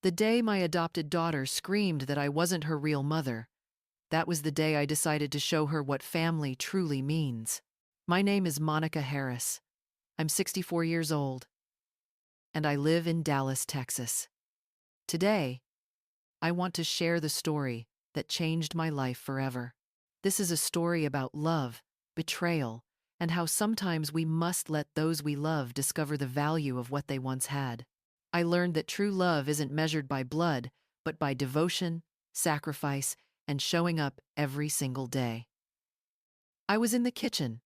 The day my adopted daughter screamed that I wasn't her real mother, that was the day I decided to show her what family truly means. My name is Monica Harris. I'm 64 years old, and I live in Dallas, Texas. Today, I want to share the story that changed my life forever. This is a story about love, betrayal, and how sometimes we must let those we love discover the value of what they once had. I learned that true love isn't measured by blood, but by devotion, sacrifice, and showing up every single day. I was in the kitchen,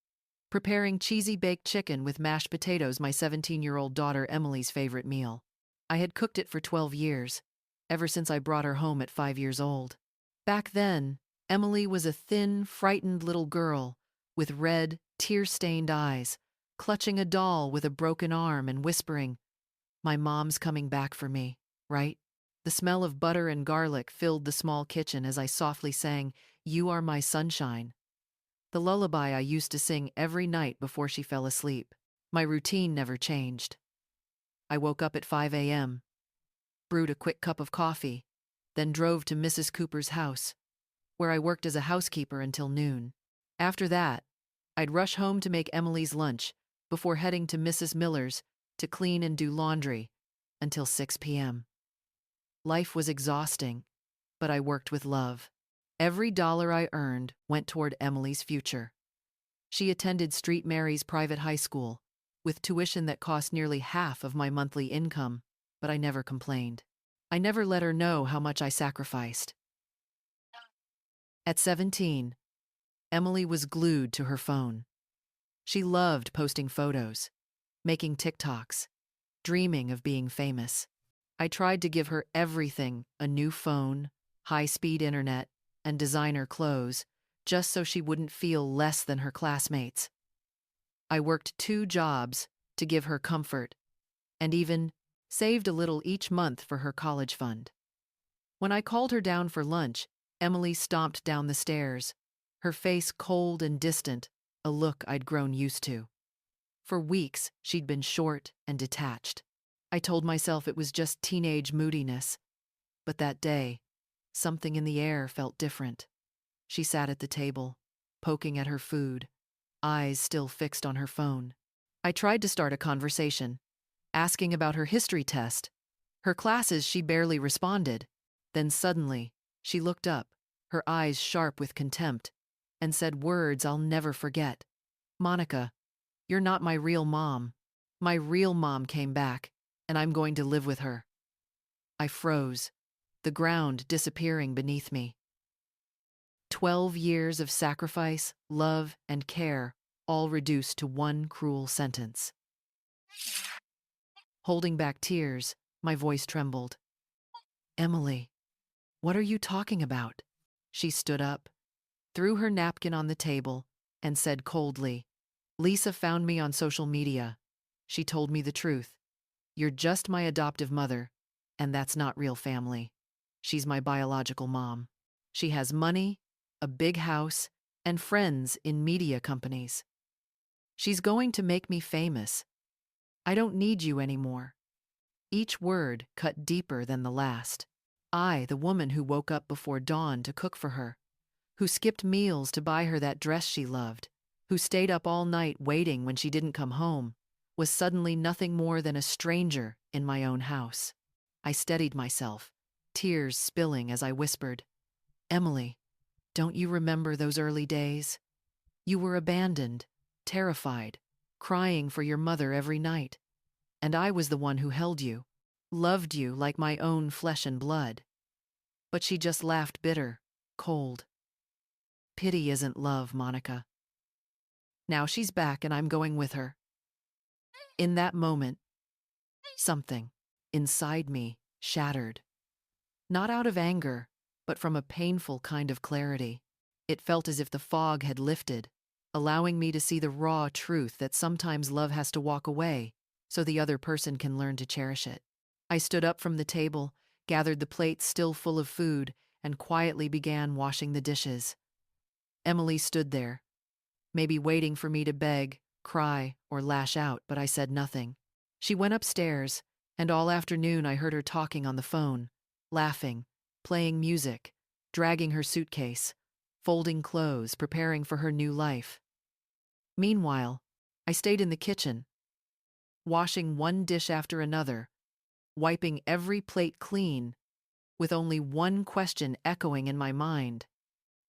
preparing cheesy baked chicken with mashed potatoes, my 17-year-old daughter Emily's favorite meal. I had cooked it for 12 years, ever since I brought her home at 5 years old. Back then, Emily was a thin, frightened little girl with red, tear-stained eyes, clutching a doll with a broken arm and whispering, "My mom's coming back for me, right?" The smell of butter and garlic filled the small kitchen as I softly sang, "You are my sunshine," the lullaby I used to sing every night before she fell asleep. My routine never changed. I woke up at 5 a.m., brewed a quick cup of coffee, then drove to Mrs. Cooper's house, where I worked as a housekeeper until noon. After that, I'd rush home to make Emily's lunch before heading to Mrs. Miller's to clean and do laundry until 6 p.m. Life was exhausting, but I worked with love. Every dollar I earned went toward Emily's future. She attended St. Mary's private high school, with tuition that cost nearly half of my monthly income, but I never complained. I never let her know how much I sacrificed. At 17, Emily was glued to her phone. She loved posting photos, making TikToks, dreaming of being famous. I tried to give her everything: a new phone, high-speed internet, and designer clothes, just so she wouldn't feel less than her classmates. I worked 2 jobs to give her comfort, and even saved a little each month for her college fund. When I called her down for lunch, Emily stomped down the stairs, her face cold and distant, a look I'd grown used to. For weeks, she'd been short and detached. I told myself it was just teenage moodiness, but that day, something in the air felt different. She sat at the table, poking at her food, eyes still fixed on her phone. I tried to start a conversation, asking about her history test, her classes. She barely responded. Then suddenly, she looked up, her eyes sharp with contempt, and said words I'll never forget. "Monica, you're not my real mom. My real mom came back, and I'm going to live with her." I froze, the ground disappearing beneath me. 12 years of sacrifice, love, and care, all reduced to one cruel sentence. Holding back tears, my voice trembled. "Emily, what are you talking about?" She stood up, threw her napkin on the table, and said coldly, "Lisa found me on social media. She told me the truth. You're just my adoptive mother, and that's not real family. She's my biological mom. She has money, a big house, and friends in media companies. She's going to make me famous. I don't need you anymore." Each word cut deeper than the last. I, the woman who woke up before dawn to cook for her, who skipped meals to buy her that dress she loved, who stayed up all night waiting when she didn't come home, was suddenly nothing more than a stranger in my own house. I steadied myself, tears spilling as I whispered, "Emily, don't you remember those early days? You were abandoned, terrified, crying for your mother every night. And I was the one who held you, loved you like my own flesh and blood." But she just laughed bitter, cold. "Pity isn't love, Monica. Now she's back and I'm going with her." In that moment, something inside me shattered. Not out of anger, but from a painful kind of clarity. It felt as if the fog had lifted, allowing me to see the raw truth that sometimes love has to walk away so the other person can learn to cherish it. I stood up from the table, gathered the plates still full of food, and quietly began washing the dishes. Emily stood there, maybe waiting for me to beg, cry, or lash out, but I said nothing. She went upstairs, And all afternoon I heard her talking on the phone, laughing, playing music, dragging her suitcase, folding clothes, preparing for her new life. Meanwhile, I stayed in the kitchen, washing one dish after another, wiping every plate clean, with only one question echoing in my mind.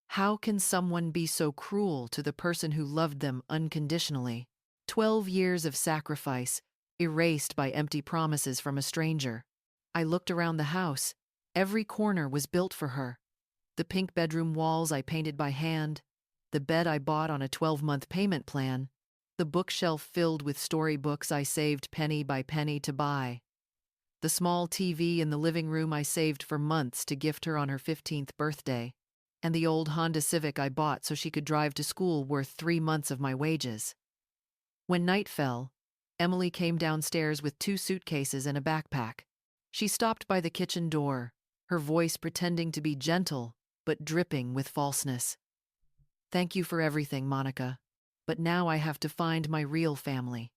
How can someone be so cruel to the person who loved them unconditionally? 12 years of sacrifice, erased by empty promises from a stranger. I looked around the house. Every corner was built for her. The pink bedroom walls I painted by hand, the bed I bought on a 12-month payment plan, the bookshelf filled with storybooks I saved penny by penny to buy, the small TV in the living room I saved for months to gift her on her 15th birthday, and the old Honda Civic I bought so she could drive to school worth 3 months of my wages. When night fell, Emily came downstairs with 2 suitcases and a backpack. She stopped by the kitchen door, her voice pretending to be gentle, but dripping with falseness. "Thank you for everything, Monica, but now I have to find my real family."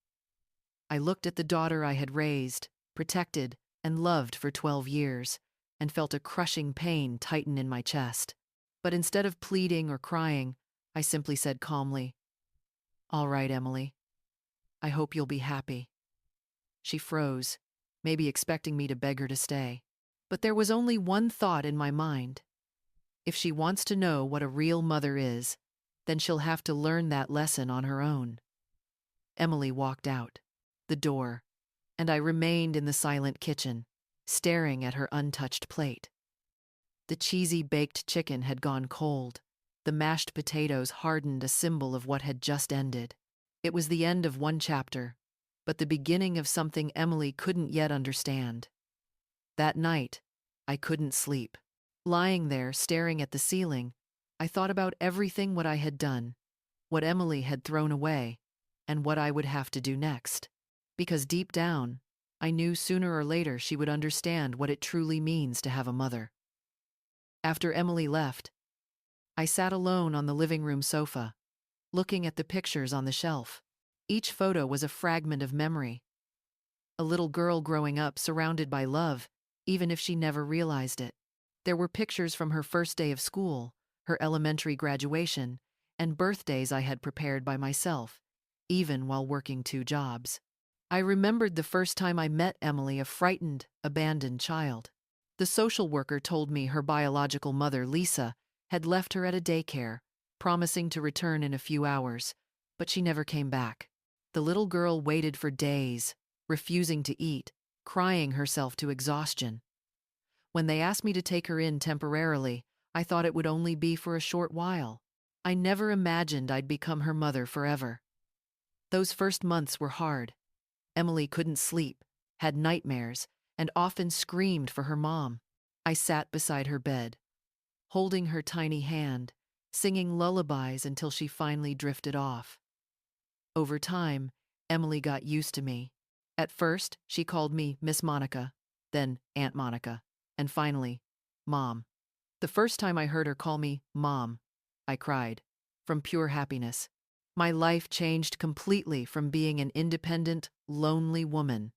I looked at the daughter I had raised, protected, and loved for 12 years, and felt a crushing pain tighten in my chest. But instead of pleading or crying, I simply said calmly, "All right, Emily. I hope you'll be happy." She froze, maybe expecting me to beg her to stay. But there was only one thought in my mind. If she wants to know what a real mother is, then she'll have to learn that lesson on her own. Emily walked out the door, and I remained in the silent kitchen, staring at her untouched plate. The cheesy baked chicken had gone cold. The mashed potatoes hardened, a symbol of what had just ended. It was the end of one chapter, but the beginning of something Emily couldn't yet understand. That night, I couldn't sleep. Lying there, staring at the ceiling, I thought about everything what I had done, what Emily had thrown away, and what I would have to do next. Because deep down, I knew sooner or later she would understand what it truly means to have a mother. After Emily left, I sat alone on the living room sofa, looking at the pictures on the shelf. Each photo was a fragment of memory. A little girl growing up surrounded by love, even if she never realized it. There were pictures from her first day of school, her elementary graduation, and birthdays I had prepared by myself, even while working 2 jobs. I remembered the first time I met Emily, a frightened, abandoned child. The social worker told me her biological mother, Lisa, had left her at a daycare, promising to return in a few hours, but she never came back. The little girl waited for days, refusing to eat, crying herself to exhaustion. When they asked me to take her in temporarily, I thought it would only be for a short while. I never imagined I'd become her mother forever. Those first months were hard. Emily couldn't sleep, had nightmares, and often screamed for her mom. I sat beside her bed, holding her tiny hand, singing lullabies until she finally drifted off. Over time, Emily got used to me. At first, she called me Miss Monica, then Aunt Monica, and finally, Mom. The first time I heard her call me Mom, I cried, from pure happiness. My life changed completely from being an independent, lonely woman.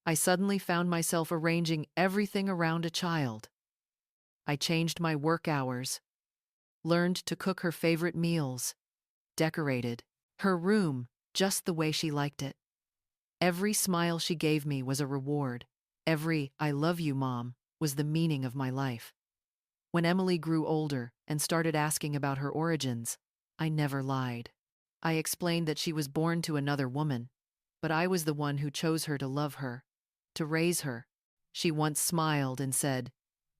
I suddenly found myself arranging everything around a child. I changed my work hours, learned to cook her favorite meals, decorated her room just the way she liked it. Every smile she gave me was a reward. Every "I love you, Mom" was the meaning of my life. When Emily grew older and started asking about her origins, I never lied. I explained that she was born to another woman, but I was the one who chose her to love her, to raise her. She once smiled and said,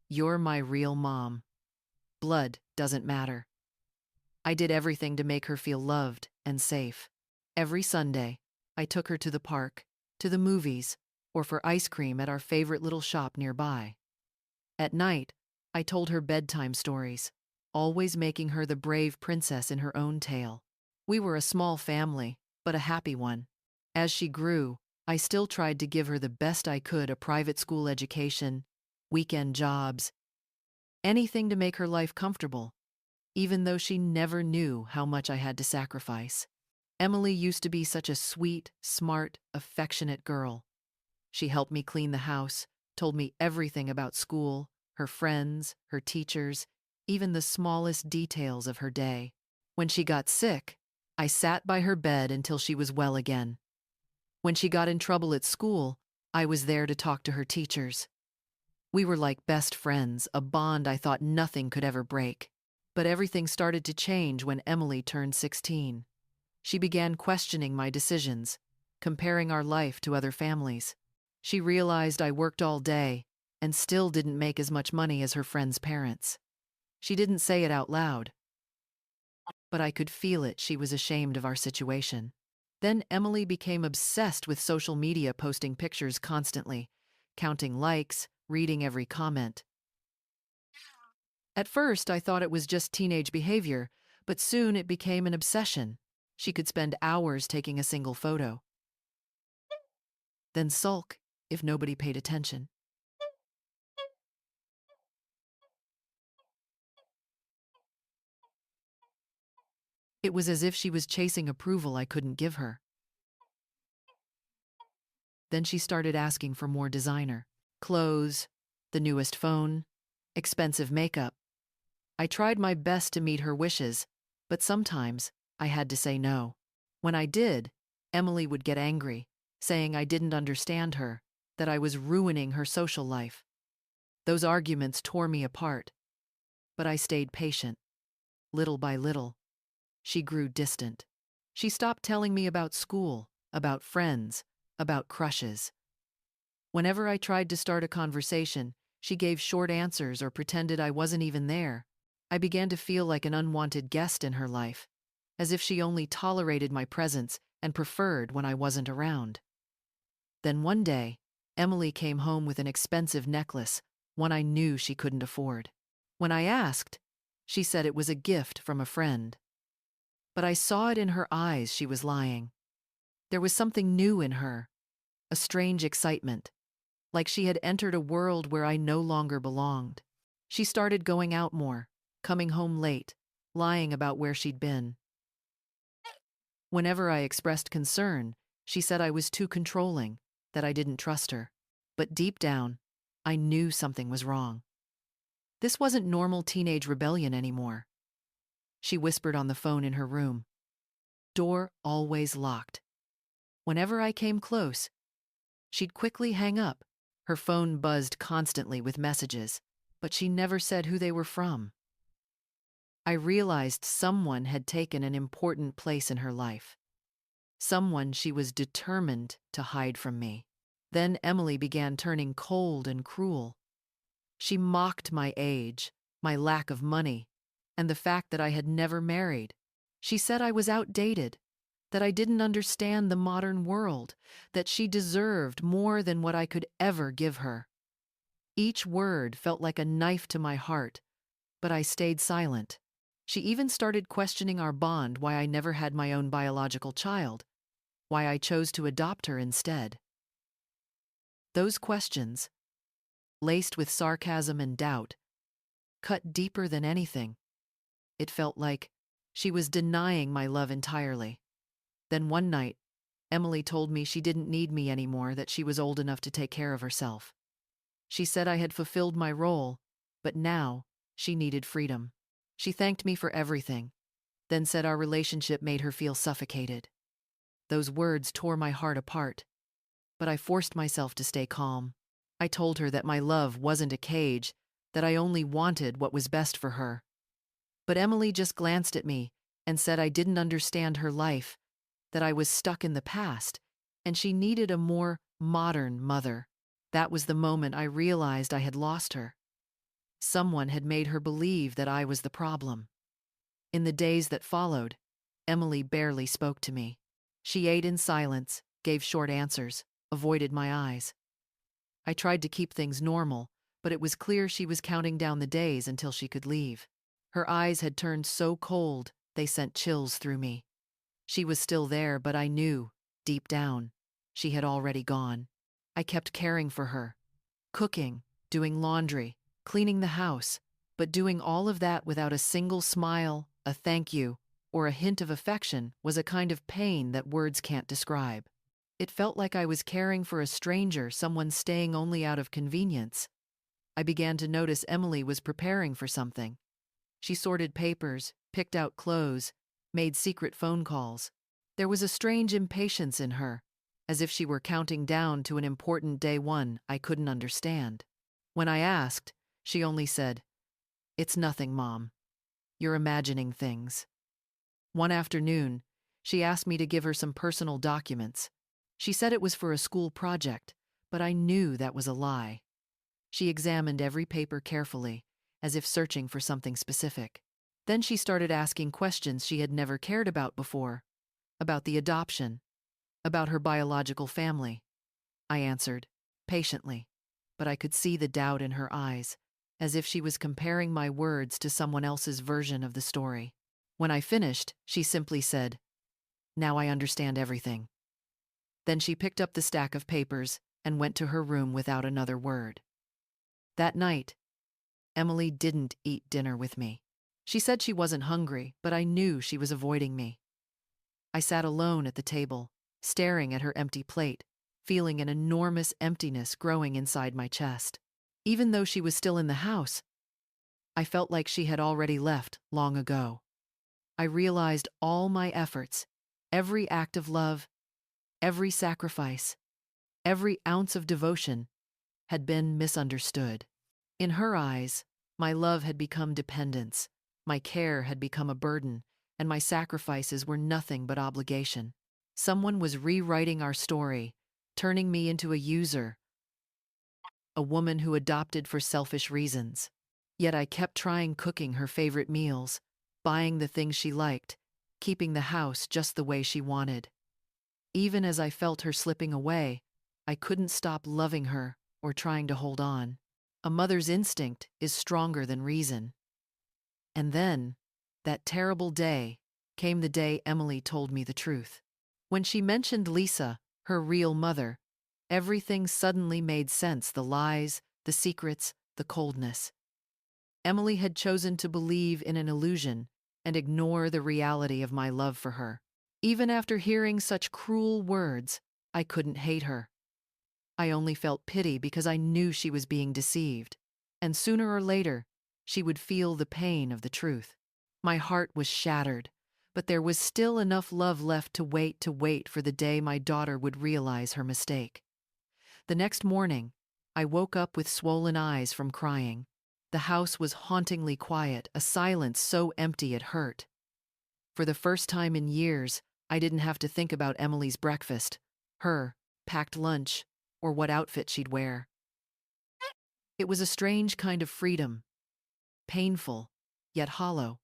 "You're my real mom. Blood doesn't matter." I did everything to make her feel loved and safe. Every Sunday, I took her to the park, to the movies, or for ice cream at our favorite little shop nearby. At night, I told her bedtime stories, always making her the brave princess in her own tale. We were a small family, but a happy one. As she grew, I still tried to give her the best I could: a private school education, weekend jobs, anything to make her life comfortable, even though she never knew how much I had to sacrifice. Emily used to be such a sweet, smart, affectionate girl. She helped me clean the house, told me everything about school, her friends, her teachers, even the smallest details of her day. When she got sick, I sat by her bed until she was well again. When she got in trouble at school, I was there to talk to her teachers. We were like best friends, a bond I thought nothing could ever break. But everything started to change when Emily turned 16. She began questioning my decisions, comparing our life to other families. She realized I worked all day and still didn't make as much money as her friends' parents. She didn't say it out loud, but I could feel it. She was ashamed of our situation. Then Emily became obsessed with social media, posting pictures constantly, counting likes, reading every comment. At first, I thought it was just teenage behavior, but soon it became an obsession. She could spend hours taking a single photo, then sulk if nobody paid attention. It was as if she was chasing approval I couldn't give her. Then she started asking for more designer clothes, the newest phone, expensive makeup. I tried my best to meet her wishes, but sometimes I had to say no. When I did, Emily would get angry, saying I didn't understand her, that I was ruining her social life. Those arguments tore me apart, but I stayed patient. Little by little, she grew distant. She stopped telling me about school, about friends, about crushes. Whenever I tried to start a conversation, she gave short answers or pretended I wasn't even there. I began to feel like an unwanted guest in her life, as if she only tolerated my presence and preferred when I wasn't around. Then one day, Emily came home with an expensive necklace, one I knew she couldn't afford. When I asked, she said it was a gift from a friend. But I saw it in her eyes she was lying. There was something new in her, a strange excitement, like she had entered a world where I no longer belonged. She started going out more, coming home late, lying about where she'd been. Whenever I expressed concern, she said I was too controlling, that I didn't trust her. But deep down, I knew something was wrong. This wasn't normal teenage rebellion anymore. She whispered on the phone in her room. Door always locked. Whenever I came close, she'd quickly hang up. Her phone buzzed constantly with messages, but she never said who they were from. I realized someone had taken an important place in her life. Someone she was determined to hide from me. Then Emily began turning cold and cruel. She mocked my age, my lack of money, and the fact that I had never married. She said I was outdated, that I didn't understand the modern world, that she deserved more than what I could ever give her. Each word felt like a knife to my heart, but I stayed silent. She even started questioning our bond, why I never had my own biological child, why I chose to adopt her instead. Those questions, laced with sarcasm and doubt, cut deeper than anything. It felt like she was denying my love entirely. Then one night, Emily told me she didn't need me anymore, that she was old enough to take care of herself. She said I had fulfilled my role, but now she needed freedom. She thanked me for everything, then said our relationship made her feel suffocated. Those words tore my heart apart, but I forced myself to stay calm. I told her that my love wasn't a cage, that I only wanted what was best for her. But Emily just glanced at me and said I didn't understand her life, that I was stuck in the past, and she needed a more modern mother. That was the moment I realized I had lost her. Someone had made her believe that I was the problem. In the days that followed, Emily barely spoke to me. She ate in silence, gave short answers, avoided my eyes. I tried to keep things normal, but it was clear she was counting down the days until she could leave. Her eyes had turned so cold, they sent chills through me. She was still there, but I knew, deep down, she had already gone. I kept caring for her, cooking, doing laundry, cleaning the house, but doing all of that without a single smile, a thank you, or a hint of affection was a kind of pain that words can't describe. It felt like I was caring for a stranger, someone staying only out of convenience. I began to notice Emily was preparing for something. She sorted papers, picked out clothes, made secret phone calls. There was a strange impatience in her, as if she were counting down to an important day one I couldn't understand. When I asked, she only said, "It's nothing, Mom. You're imagining things." One afternoon, she asked me to give her some personal documents. She said it was for a school project, but I knew that was a lie. She examined every paper carefully, as if searching for something specific. Then she started asking questions she had never cared about before, about the adoption, about her biological family. I answered, patiently, but I could see the doubt in her eyes, as if she was comparing my words to someone else's version of the story. When I finished, she simply said, "Now I understand everything." Then she picked up the stack of papers and went to her room without another word. That night, Emily didn't eat dinner with me. She said she wasn't hungry, but I knew she was avoiding me. I sat alone at the table, staring at her empty plate, feeling an enormous emptiness growing inside my chest. Even though she was still in the house, I felt like she had already left long ago. I realized all my efforts, every act of love, every sacrifice, every ounce of devotion, had been misunderstood. In her eyes, my love had become dependence, my care had become a burden, and my sacrifices were nothing but obligation. Someone was rewriting our story, turning me into a user, a woman who adopted for selfish reasons. Yet I kept trying, cooking her favorite meals, buying the things she liked, keeping the house just the way she wanted. Even as I felt her slipping away, I couldn't stop loving her or trying to hold on. A mother's instinct is stronger than reason. And then, that terrible day, came the day Emily told me the truth. When she mentioned Lisa, her real mother, everything suddenly made sense: the lies, the secrets, the coldness. Emily had chosen to believe in an illusion and ignore the reality of my love for her. Even after hearing such cruel words, I couldn't hate her. I only felt pity because I knew she was being deceived, and sooner or later, she would feel the pain of the truth. My heart was shattered, but there was still enough love left to wait for the day my daughter would realize her mistake. The next morning, I woke up with swollen eyes from crying. The house was hauntingly quiet, a silence so empty it hurt. For the first time in years, I didn't have to think about Emily's breakfast, her packed lunch, or what outfit she'd wear. It was a strange kind of freedom, painful, yet hollow.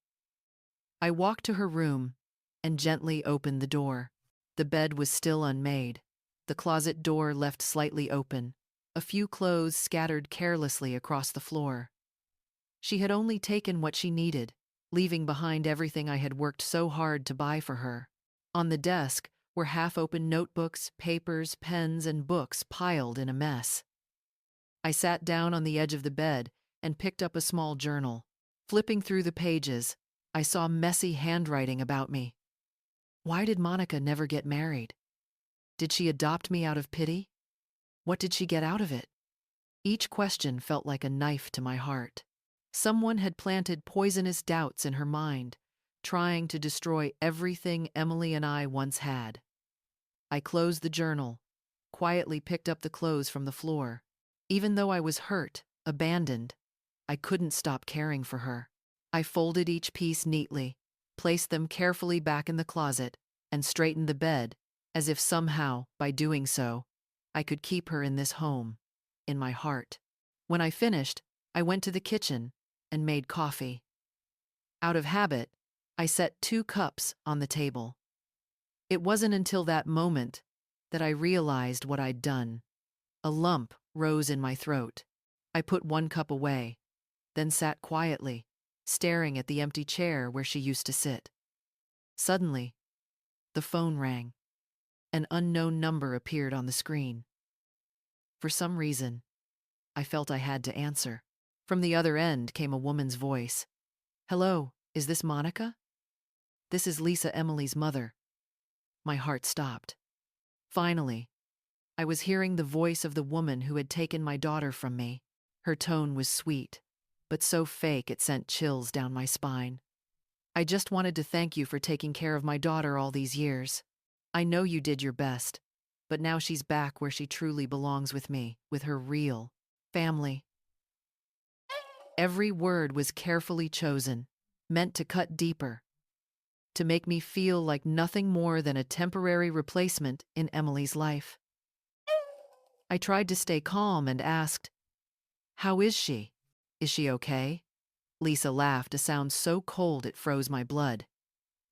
I walked to her room and gently opened the door. The bed was still unmade, the closet door left slightly open, a few clothes scattered carelessly across the floor. She had only taken what she needed, leaving behind everything I had worked so hard to buy for her. On the desk were half-open notebooks, papers, pens, and books piled in a mess. I sat down on the edge of the bed and picked up a small journal. Flipping through the pages, I saw messy handwriting about me. Why did Monica never get married? Did she adopt me out of pity? What did she get out of it? Each question felt like a knife to my heart. Someone had planted poisonous doubts in her mind, trying to destroy everything Emily and I once had. I closed the journal, quietly picked up the clothes from the floor. Even though I was hurt, abandoned, I couldn't stop caring for her. I folded each piece neatly, placed them carefully back in the closet, and straightened the bed, as if somehow, by doing so, I could keep her in this home, in my heart. When I finished, I went to the kitchen and made coffee. Out of habit, I set 2 cups on the table. It wasn't until that moment that I realized what I'd done. A lump rose in my throat. I put 1 cup away, then sat quietly, staring at the empty chair where she used to sit. Suddenly, the phone rang. An unknown number appeared on the screen. For some reason, I felt I had to answer. From the other end came a woman's voice. "Hello, is this Monica? This is Lisa, Emily's mother." My heart stopped. Finally, I was hearing the voice of the woman who had taken my daughter from me. Her tone was sweet, but so fake it sent chills down my spine. I just wanted to thank you for taking care of my daughter all these years. I know you did your best, but now she's back where she truly belongs with me, with her real family. Every word was carefully chosen, meant to cut deeper, to make me feel like nothing more than a temporary replacement in Emily's life. I tried to stay calm and asked, "How is she? Is she okay?" Lisa laughed, a sound so cold it froze my blood.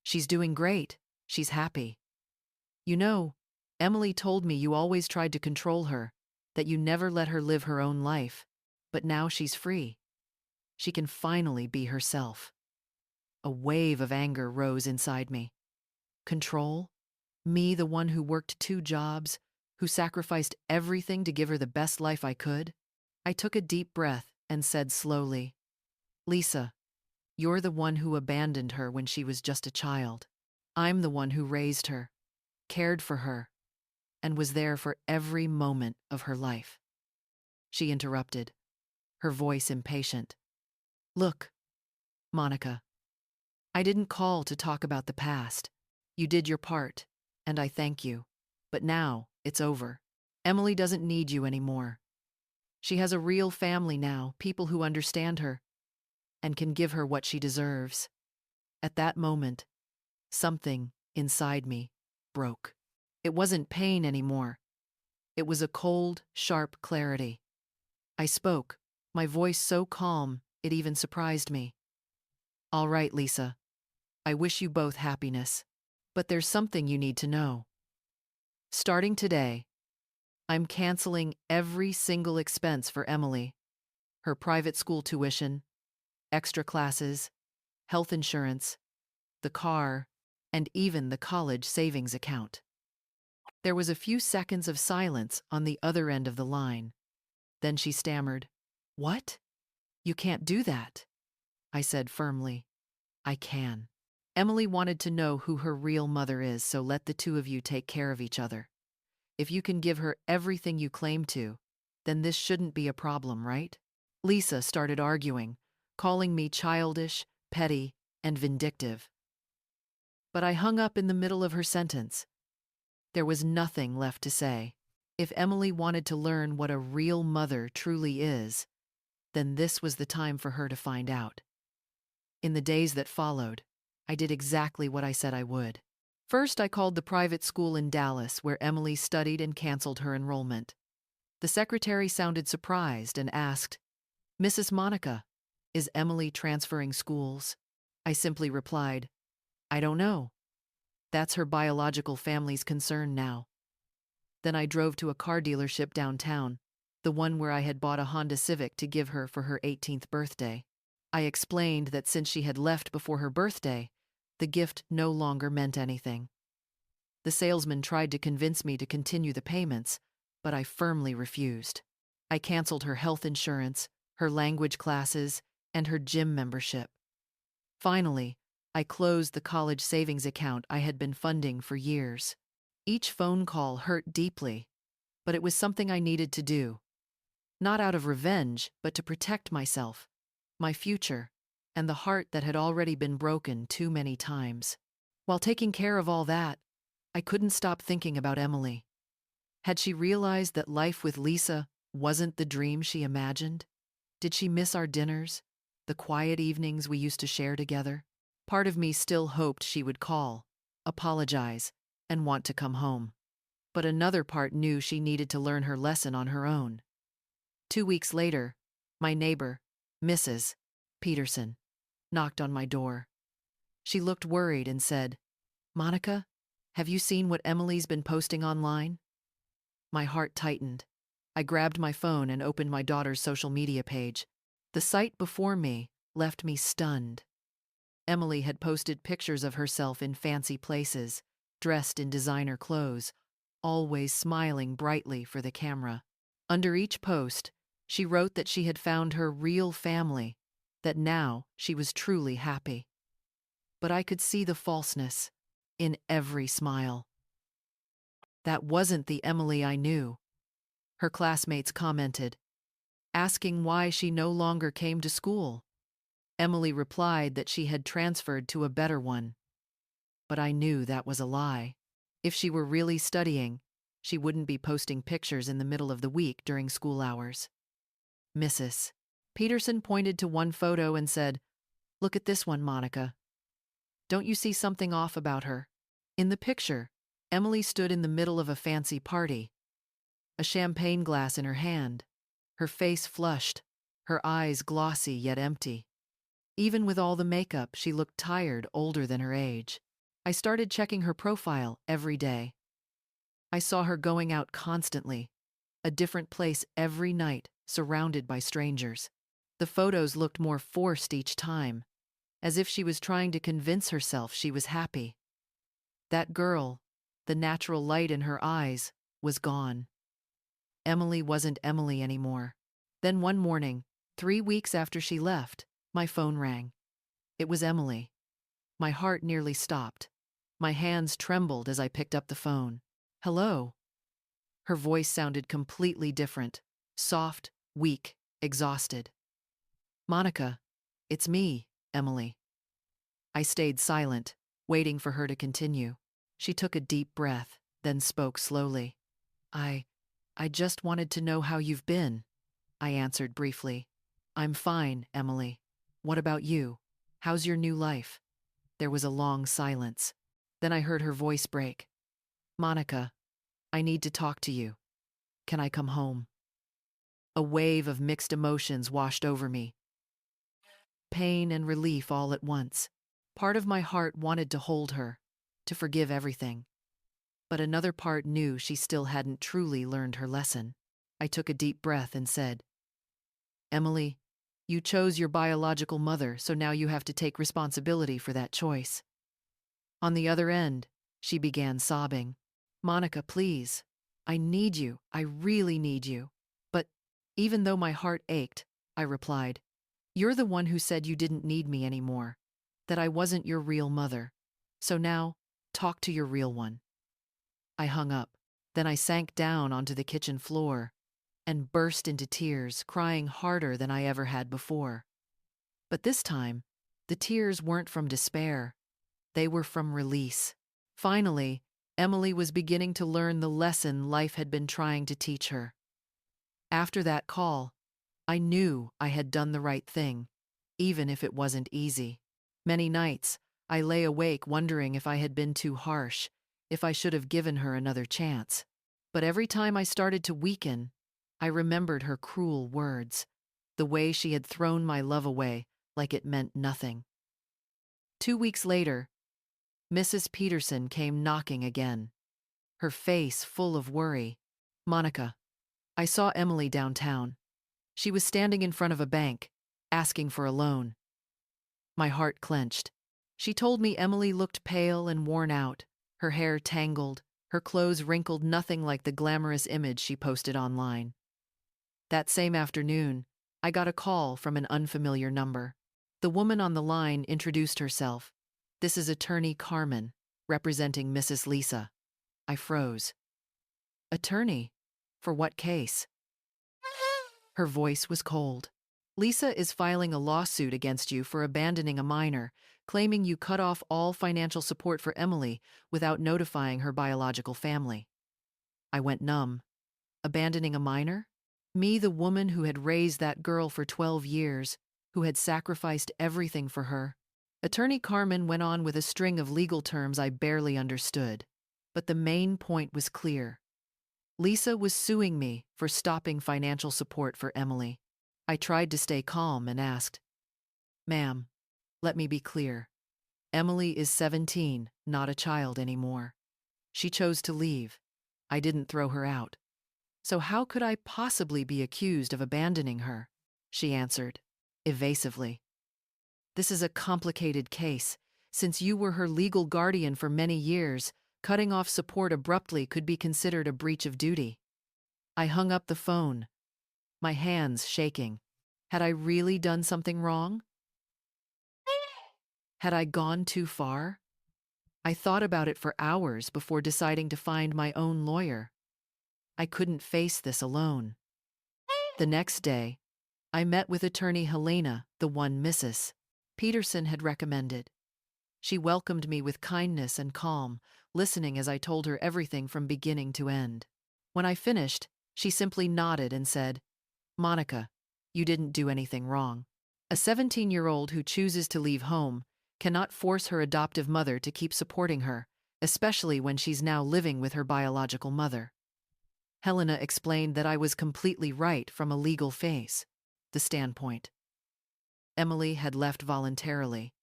"She's doing great. She's happy. You know, Emily told me you always tried to control her, that you never let her live her own life. But now she's free. She can finally be herself." A wave of anger rose inside me. Control? Me, the one who worked 2 jobs, who sacrificed everything to give her the best life I could? I took a deep breath and said slowly, "Lisa, you're the one who abandoned her when she was just a child. I'm the one who raised her, cared for her, and was there for every moment of her life." She interrupted, her voice impatient. "Look, Monica, I didn't call to talk about the past. You did your part, and I thank you. But now, it's over. Emily doesn't need you anymore. She has a real family now, people who understand her, and can give her what she deserves." At that moment, something inside me broke. It wasn't pain anymore. It was a cold, sharp clarity. I spoke, my voice so calm it even surprised me. "All right, Lisa. I wish you both happiness. But there's something you need to know. Starting today, I'm canceling every single expense for Emily. Her private school tuition, extra classes, health insurance, the car, and even the college savings account." There was a few seconds of silence on the other end of the line. Then she stammered, "What? You can't do that." I said firmly, "I can. Emily wanted to know who her real mother is, so let the two of you take care of each other. If you can give her everything you claim to, then this shouldn't be a problem, right?" Lisa started arguing, calling me childish, petty, and vindictive. But I hung up in the middle of her sentence. There was nothing left to say. If Emily wanted to learn what a real mother truly is, then this was the time for her to find out. In the days that followed, I did exactly what I said I would. First, I called the private school in Dallas where Emily studied and canceled her enrollment. The secretary sounded surprised and asked, "Mrs. Monica, is Emily transferring schools?" I simply replied, "I don't know. That's her biological family's concern now." Then I drove to a car dealership downtown, the one where I had bought a Honda Civic to give her for her 18th birthday. I explained that since she had left before her birthday, the gift no longer meant anything. The salesman tried to convince me to continue the payments, but I firmly refused. I canceled her health insurance, her language classes, and her gym membership. Finally, I closed the college savings account I had been funding for years. Each phone call hurt deeply, but it was something I needed to do. Not out of revenge, but to protect myself, my future, and the heart that had already been broken too many times. While taking care of all that, I couldn't stop thinking about Emily. Had she realized that life with Lisa wasn't the dream she imagined? Did she miss our dinners, the quiet evenings we used to share together? Part of me still hoped she would call, apologize, and want to come home. But another part knew she needed to learn her lesson on her own. 2 weeks later, my neighbor, Mrs. Peterson, knocked on my door. She looked worried and said, "Monica, have you seen what Emily's been posting online?" My heart tightened. I grabbed my phone and opened my daughter's social media page. The sight before me left me stunned. Emily had posted pictures of herself in fancy places, dressed in designer clothes, always smiling brightly for the camera. Under each post, she wrote that she had found her real family, that now she was truly happy. But I could see the falseness in every smile. That wasn't the Emily I knew, her classmates commented, asking why she no longer came to school. Emily replied that she had transferred to a better one. But I knew that was a lie. If she were really studying, she wouldn't be posting pictures in the middle of the week during school hours. Mrs. Peterson pointed to one photo and said, "Look at this one, Monica. Don't you see something off about her?" In the picture, Emily stood in the middle of a fancy party, a champagne glass in her hand, her face flushed, her eyes glossy yet empty. Even with all the makeup, she looked tired, older than her age. I started checking her profile every day. I saw her going out constantly, a different place every night, surrounded by strangers. The photos looked more forced each time, as if she was trying to convince herself she was happy. That girl, the natural light in her eyes, was gone. Emily wasn't Emily anymore. Then one morning, 3 weeks after she left, my phone rang. It was Emily. My heart nearly stopped. My hands trembled as I picked up the phone. "Hello." Her voice sounded completely different, soft, weak, exhausted. "Monica, it's me, Emily." I stayed silent, waiting for her to continue. She took a deep breath, then spoke slowly. I I just wanted to know how you've been," I answered briefly. "I'm fine, Emily. What about you? How's your new life?" There was a long silence. Then I heard her voice break. "Monica, I need to talk to you. Can I come home?" A wave of mixed emotions washed over me. Pain and relief all at once. Part of my heart wanted to hold her, to forgive everything. But another part knew she still hadn't truly learned her lesson. I took a deep breath and said, "Emily, you chose your biological mother, so now you have to take responsibility for that choice." On the other end, she began sobbing. "Monica, please. I need you. I really need you." But even though my heart ached, I replied, "You're the one who said you didn't need me anymore, that I wasn't your real mother. So now, talk to your real one." I hung up. Then I sank down onto the kitchen floor and burst into tears, crying harder than I ever had before. But this time, the tears weren't from despair. They were from release. Finally, Emily was beginning to learn the lesson life had been trying to teach her. After that call, I knew I had done the right thing, even if it wasn't easy. Many nights, I lay awake wondering if I had been too harsh, if I should have given her another chance. But every time I started to weaken, I remembered her cruel words, the way she had thrown my love away like it meant nothing. 2 weeks later, Mrs. Peterson came knocking again, her face full of worry. "Monica, I saw Emily downtown. She was standing in front of a bank, asking for a loan." My heart clenched. She told me Emily looked pale and worn out, her hair tangled, her clothes wrinkled, nothing like the glamorous image she posted online. That same afternoon, I got a call from an unfamiliar number. The woman on the line introduced herself. "This is Attorney Carmen, representing Mrs. Lisa." I froze. "Attorney? For what case?" Her voice was cold. "Lisa is filing a lawsuit against you for abandoning a minor, claiming you cut off all financial support for Emily without notifying her biological family." I went numb. Abandoning a minor? Me, the woman who had raised that girl for 12 years, who had sacrificed everything for her. Attorney Carmen went on with a string of legal terms I barely understood. But the main point was clear. Lisa was suing me for stopping financial support for Emily. I tried to stay calm and asked, "Ma'am, let me be clear. Emily is 17, not a child anymore. She chose to leave. I didn't throw her out. So how could I possibly be accused of abandoning her?" She answered, evasively. "This is a complicated case. Since you were her legal guardian for many years, cutting off support abruptly could be considered a breach of duty." I hung up the phone, my hands shaking. Had I really done something wrong? Had I gone too far? I thought about it for hours before deciding to find my own lawyer. I couldn't face this alone. The next day, I met with attorney Helena, the one Mrs. Peterson had recommended. She welcomed me with kindness and calm, listening as I told her everything from beginning to end. When I finished, she simply nodded and said, "Monica, you didn't do anything wrong. A 17-year-old who chooses to leave home cannot force her adoptive mother to keep supporting her, especially when she's now living with her biological mother." Helena explained that I was completely right from a legal the standpoint. Emily had left voluntarily,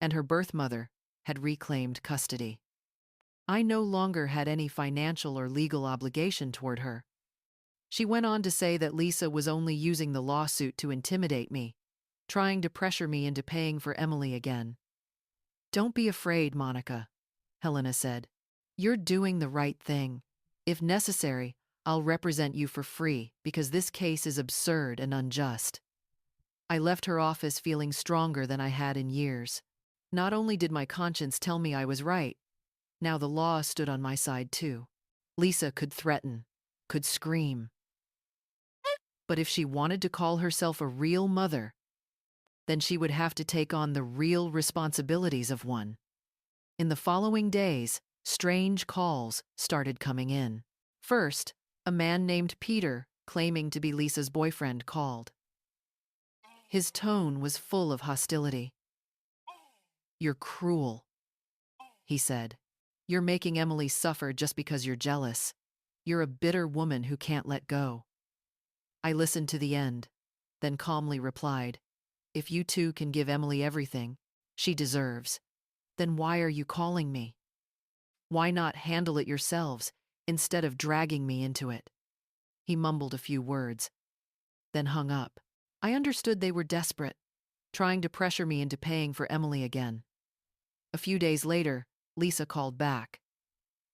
and her birth mother had reclaimed custody. I no longer had any financial or legal obligation toward her. She went on to say that Lisa was only using the lawsuit to intimidate me, trying to pressure me into paying for Emily again. "Don't be afraid, Monica," Helena said. "You're doing the right thing. If necessary, I'll represent you for free because this case is absurd and unjust." I left her office feeling stronger than I had in years. Not only did my conscience tell me I was right, now the law stood on my side too. Lisa could threaten, could scream. But if she wanted to call herself a real mother, then she would have to take on the real responsibilities of one. In the following days, strange calls started coming in. First, a man named Peter, claiming to be Lisa's boyfriend, called. His tone was full of hostility. "You're cruel," he said. "You're making Emily suffer just because you're jealous. You're a bitter woman who can't let go." I listened to the end, then calmly replied, "If you two can give Emily everything she deserves, then why are you calling me? Why not handle it yourselves instead of dragging me into it?" He mumbled a few words, then hung up. I understood they were desperate, trying to pressure me into paying for Emily again. A few days later, Lisa called back.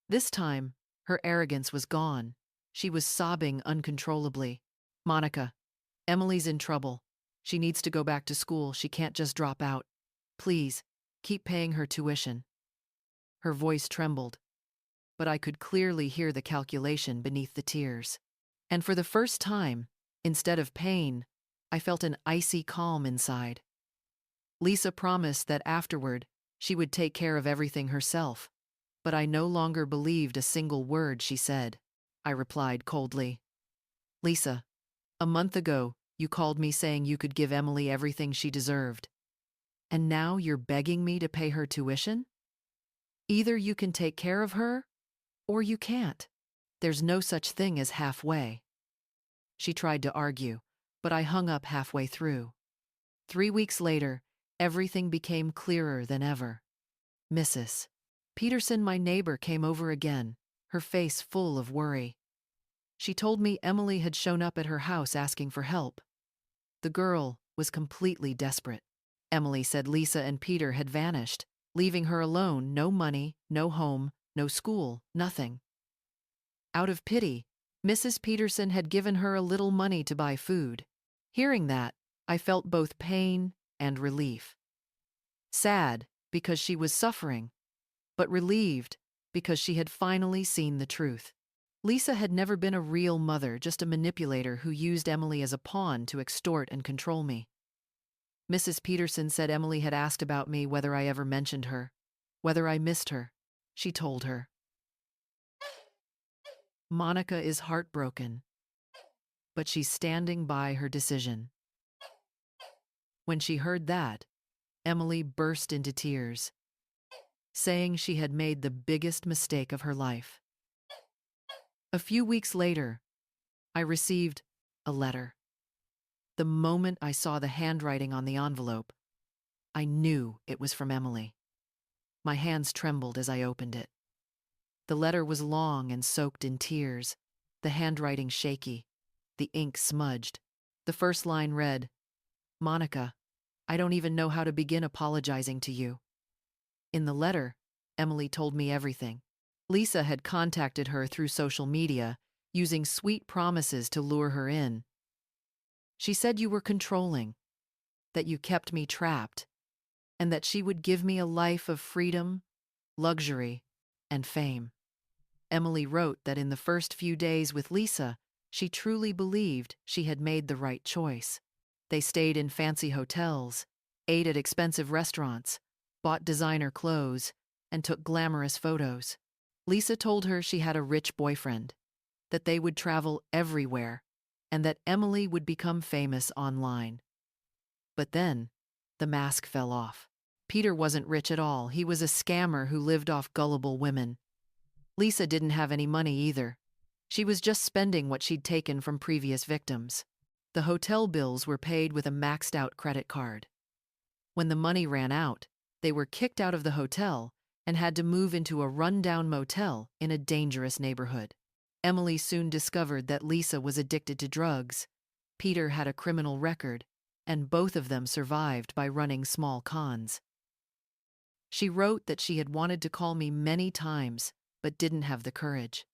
This time, her arrogance was gone. She was sobbing uncontrollably. "Monica, Emily's in trouble. She needs to go back to school. She can't just drop out. Please, keep paying her tuition." Her voice trembled, but I could clearly hear the calculation beneath the tears. And for the first time, instead of pain, I felt an icy calm inside. Lisa promised that afterward, she would take care of everything herself, but I no longer believed a single word she said. I replied coldly, "Lisa, a month ago, you called me saying you could give Emily everything she deserved. And now you're begging me to pay her tuition? Either you can take care of her, or you can't. There's no such thing as halfway." She tried to argue, but I hung up halfway through. 3 weeks later, everything became clearer than ever. Mrs. Peterson, my neighbor, came over again, her face full of worry. She told me Emily had shown up at her house asking for help. The girl was completely desperate. Emily said Lisa and Peter had vanished, leaving her alone, no money, no home, no school, nothing. Out of pity, Mrs. Peterson had given her a little money to buy food. Hearing that, I felt both pain and relief. Sad because she was suffering, but relieved because she had finally seen the truth. Lisa had never been a real mother, just a manipulator who used Emily as a pawn to extort and control me. Mrs. Peterson said Emily had asked about me, whether I ever mentioned her, whether I missed her. She told her. Monica is heartbroken, but she's standing by her decision. When she heard that, Emily burst into tears, saying she had made the biggest mistake of her life. A few weeks later, I received a letter. The moment I saw the handwriting on the envelope, I knew it was from Emily. My hands trembled as I opened it. The letter was long and soaked in tears, the handwriting shaky, the ink smudged. The first line read, "Monica, I don't even know how to begin apologizing to you." In the letter, Emily told me everything. Lisa had contacted her through social media, using sweet promises to lure her in. She said you were controlling, that you kept me trapped, and that she would give me a life of freedom luxury, and fame. Emily wrote that in the first few days with Lisa, she truly believed she had made the right choice. They stayed in fancy hotels, ate at expensive restaurants, bought designer clothes, and took glamorous photos. Lisa told her she had a rich boyfriend, that they would travel everywhere, and that Emily would become famous online. But then, the mask fell off. Peter wasn't rich at all. He was a scammer who lived off gullible women. Lisa didn't have any money either. She was just spending what she'd taken from previous victims. The hotel bills were paid with a maxed-out credit card. When the money ran out, they were kicked out of the hotel and had to move into a run-down motel in a dangerous neighborhood. Emily soon discovered that Lisa was addicted to drugs, Peter had a criminal record, and both of them survived by running small cons. She wrote that she had wanted to call me many times, but didn't have the courage.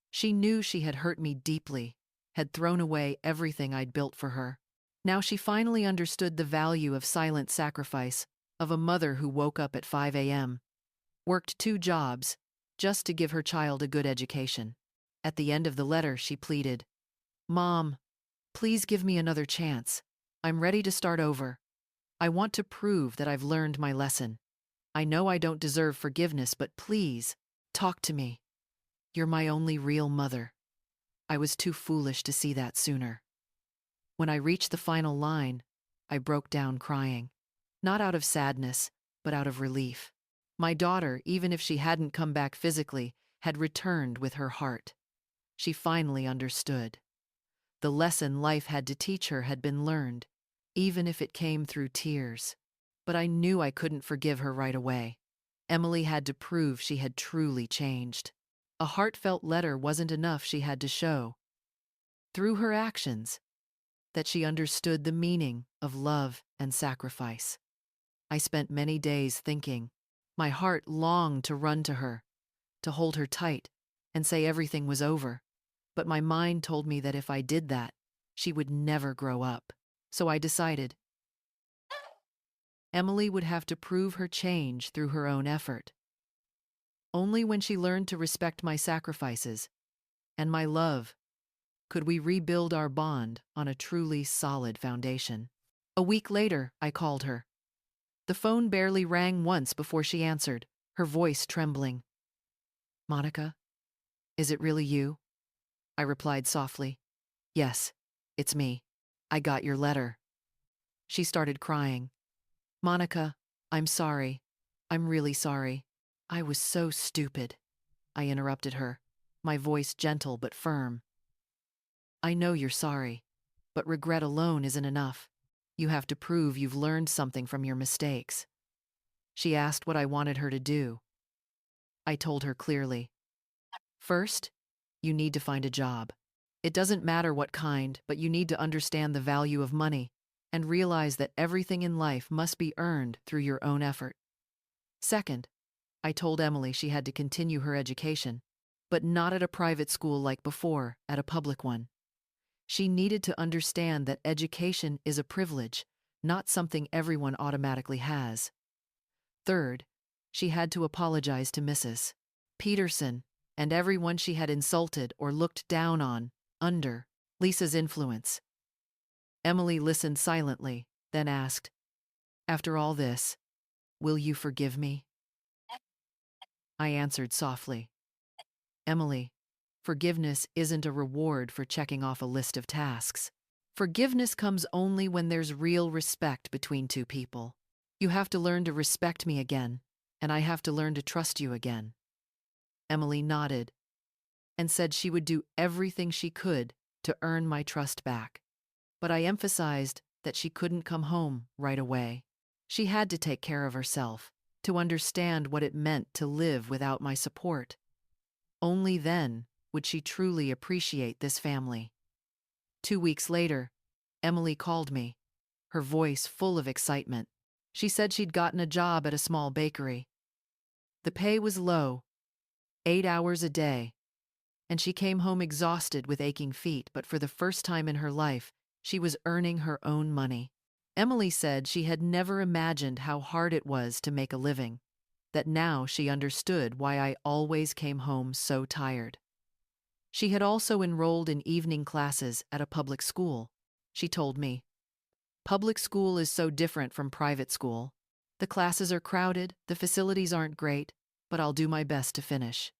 She knew she had hurt me deeply, had thrown away everything I'd built for her. Now she finally understood the value of silent sacrifice, of a mother who woke up at 5 a.m., worked 2 jobs, just to give her child a good education. At the end of the letter, she pleaded, "Mom, please give me another chance. I'm ready to start over. I want to prove that I've learned my lesson. I know I don't deserve forgiveness, but please, talk to me. You're my only real mother." I was too foolish to see that sooner. When I reached the final line, I broke down crying. Not out of sadness, but out of relief. My daughter, even if she hadn't come back physically, had returned with her heart. She finally understood. The lesson life had to teach her had been learned, even if it came through tears. But I knew I couldn't forgive her right away. Emily had to prove she had truly changed. A heartfelt letter wasn't enough. She had to show, through her actions, that she understood the meaning of love and sacrifice. I spent many days thinking. My heart longed to run to her, to hold her tight, and say everything was over. But my mind told me that if I did that, she would never grow up. So I decided Emily would have to prove her change through her own effort. Only when she learned to respect my sacrifices and my love could we rebuild our bond on a truly solid foundation. A week later, I called her. The phone barely rang once before she answered, her voice trembling. "Monica, is it really you?" I replied softly. "Yes, it's me. I got your letter." She started crying. "Monica, I'm sorry. I'm really sorry. I was so stupid." I interrupted her, my voice gentle but firm. "I know you're sorry, but regret alone isn't enough. You have to prove you've learned something from your mistakes." She asked what I wanted her to do. I told her clearly. "First, you need to find a job. It doesn't matter what kind, but you need to understand the value of money and realize that everything in life must be earned through your own effort. Second, I told Emily she had to continue her education, but not at a private school like before, at a public one. She needed to understand that education is a privilege, not something everyone automatically has. Third, she had to apologize to Mrs. Peterson and everyone she had insulted or looked down on, under Lisa's influence. Emily listened silently, then asked, "After all this, will you forgive me?" I answered softly, "Emily, forgiveness isn't a reward for checking off a list of tasks. Forgiveness comes only when there's real respect between two people. You have to learn to respect me again, and I have to learn to trust you again." Emily nodded and said she would do everything she could to earn my trust back. But I emphasized that she couldn't come home right away. She had to take care of herself, to understand what it meant to live without my support. Only then would she truly appreciate this family. 2 weeks later, Emily called me, her voice full of excitement. She said she'd gotten a job at a small bakery. The pay was low, 8 hours a day, and she came home exhausted with aching feet, but for the first time in her life, she was earning her own money. Emily said she had never imagined how hard it was to make a living. that now she understood why I always came home so tired. She had also enrolled in evening classes at a public school. She told me, "Public school is so different from private school. The classes are crowded, the facilities aren't great, but I'll do my best to finish."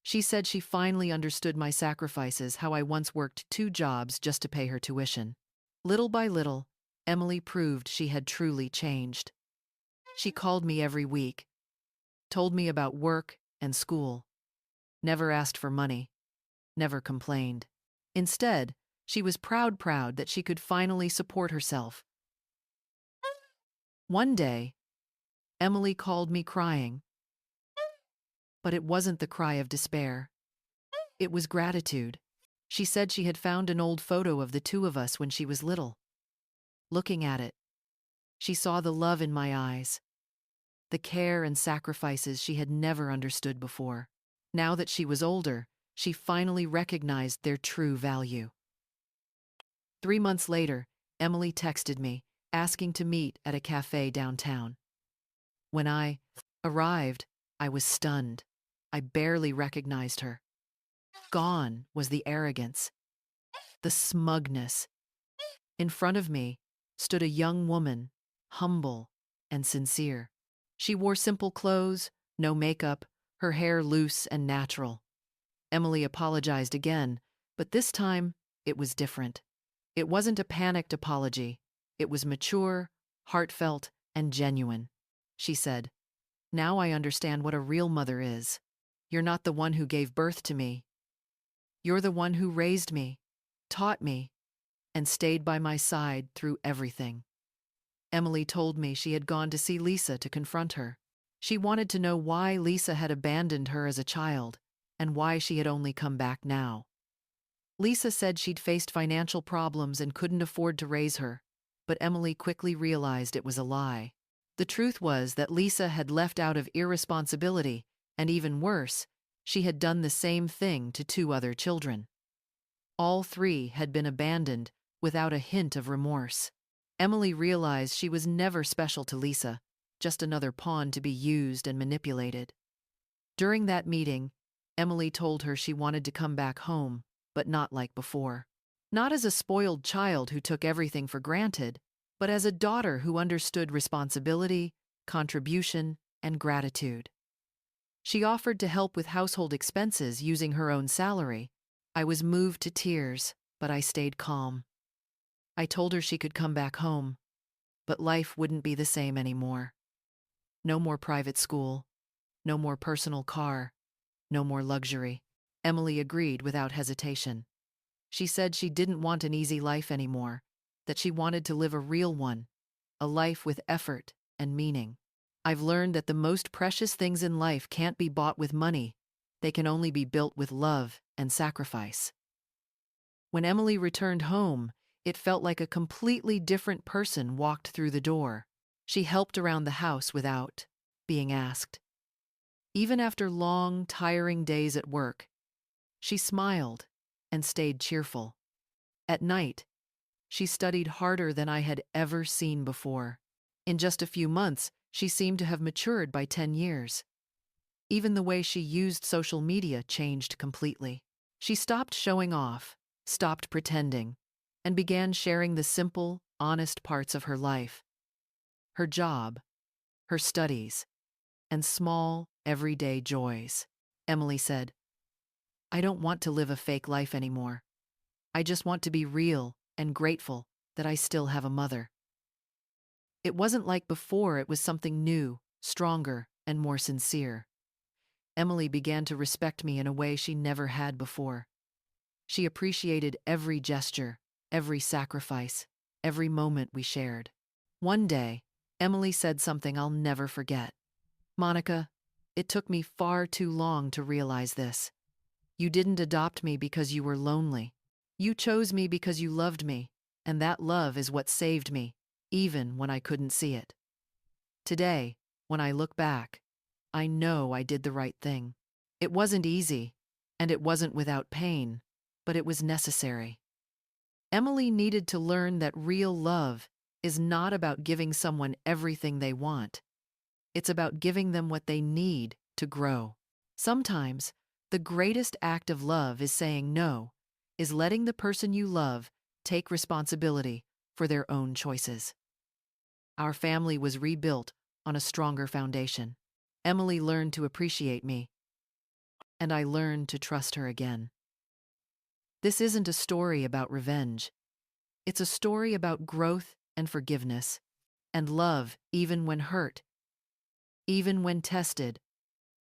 She said she finally understood my sacrifices, how I once worked 2 jobs just to pay her tuition. Little by little, Emily proved she had truly changed. She called me every week, told me about work and school, never asked for money, never complained. Instead, she was proud that she could finally support herself. One day, Emily called me crying, but it wasn't the cry of despair. It was gratitude. She said she had found an old photo of the two of us when she was little. Looking at it, she saw the love in my eyes, the care and sacrifices she had never understood before. Now that she was older, she finally recognized their true value. 3 months later, Emily texted me, asking to meet at a cafe downtown. When I arrived, I was stunned. I barely recognized her. Gone was the arrogance, the smugness. In front of me stood a young woman, humble and sincere. She wore simple clothes, no makeup, her hair loose and natural. Emily apologized again, but this time it was different. It wasn't a panicked apology. It was mature, heartfelt, and genuine. She said, "Now I understand what a real mother is. You're not the one who gave birth to me. You're the one who raised me, taught me, and stayed by my side through everything." Emily told me she had gone to see Lisa to confront her. She wanted to know why Lisa had abandoned her as a child and why she had only come back now. Lisa said she'd faced financial problems and couldn't afford to raise her, but Emily quickly realized it was a lie. The truth was that Lisa had left out of irresponsibility, and even worse, she had done the same thing to 2 other children. All 3 had been abandoned without a hint of remorse. Emily realized she was never special to Lisa, just another pawn to be used and manipulated. During that meeting, Emily told her she wanted to come back home, but not like before. Not as a spoiled child who took everything for granted, but as a daughter who understood responsibility, contribution, and gratitude. She offered to help with household expenses using her own salary. I was moved to tears, but I stayed calm. I told her she could come back home, but life wouldn't be the same anymore. No more private school, no more personal car, no more luxury. Emily agreed without hesitation. She said she didn't want an easy life anymore, that she wanted to live a real one, a life with effort and meaning. "I've learned that the most precious things in life can't be bought with money. They can only be built with love and sacrifice." When Emily returned home, it felt like a completely different person walked through the door. She helped around the house without being asked. Even after long, tiring days at work, she smiled and stayed cheerful. At night, she studied harder than I had ever seen before. In just a few months, she seemed to have matured by 10 years. Even the way she used social media changed completely. She stopped showing off, stopped pretending, and began sharing the simple, honest parts of her life. Her job, her studies, and small, everyday joys. Emily said, "I don't want to live a fake life anymore. I just want to be real and grateful that I still have a mother." It wasn't like before, it was something new, stronger, and more sincere. Emily began to respect me in a way she never had before. She appreciated every gesture, every sacrifice, every moment we shared. One day, Emily said something I'll never forget. "Monica, it took me far too long to realize this. You didn't adopt me because you were lonely. You chose me because you loved me, and that love is what saved me, even when I couldn't see it. Today, when I look back, I know I did the right thing. It wasn't easy, and it wasn't without pain, but it was necessary." Emily needed to learn that real love is not about giving someone everything they want. It's about giving them what they need to grow. Sometimes, the greatest act of love is saying no, is letting the person you love take responsibility for their own choices. Our family was rebuilt on a stronger foundation. Emily learned to appreciate me, and I learned to trust her again. This isn't a story about revenge. It's a story about growth and forgiveness, and love, even when hurt, even when tested,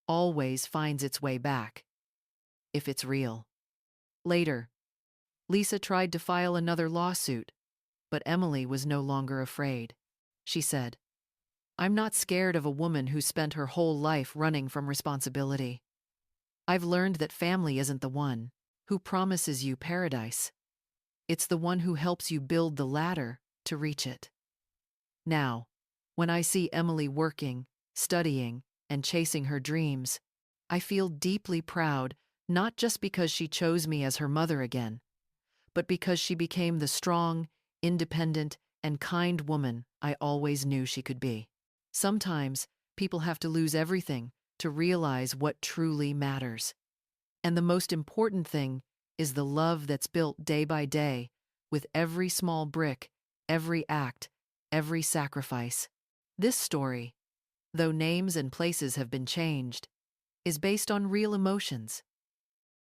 always finds its way back, if it's real. Later, Lisa tried to file another lawsuit, but Emily was no longer afraid. She said, "I'm not scared of a woman who spent her whole life running from responsibility. I've learned that family isn't the one who promises you paradise. It's the one who helps you build the ladder to reach it." Now, when I see Emily working, studying, and chasing her dreams, I feel deeply proud, not just because she chose me as her mother again, but because she became the strong, independent, and kind woman I always knew she could be. Sometimes, people have to lose everything to realize what truly matters. And the most important thing is the love that's built day by day, with every small brick, every act, every sacrifice. This story, though names and places have been changed, is based on real emotions: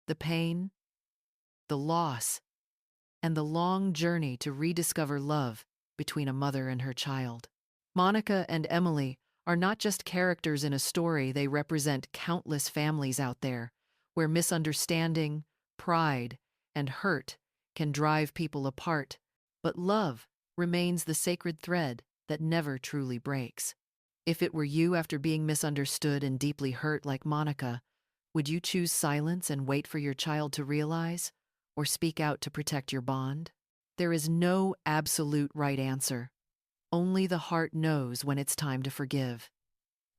the pain, the loss, and the long journey to rediscover love between a mother and her child. Monica and Emily are not just characters in a story, they represent countless families out there where misunderstanding, pride, and hurt can drive people apart, but love remains the sacred thread that never truly breaks. If it were you after being misunderstood and deeply hurt like Monica, would you choose silence and wait for your child to realize, or speak out to protect your bond? There is no absolute right answer. Only the heart knows when it's time to forgive.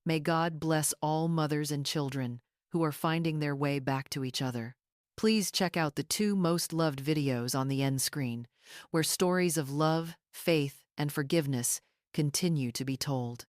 May God bless all mothers and children who are finding their way back to each other. Please check out the 2 most loved videos on the end screen, where stories of love, faith, and forgiveness continue to be told.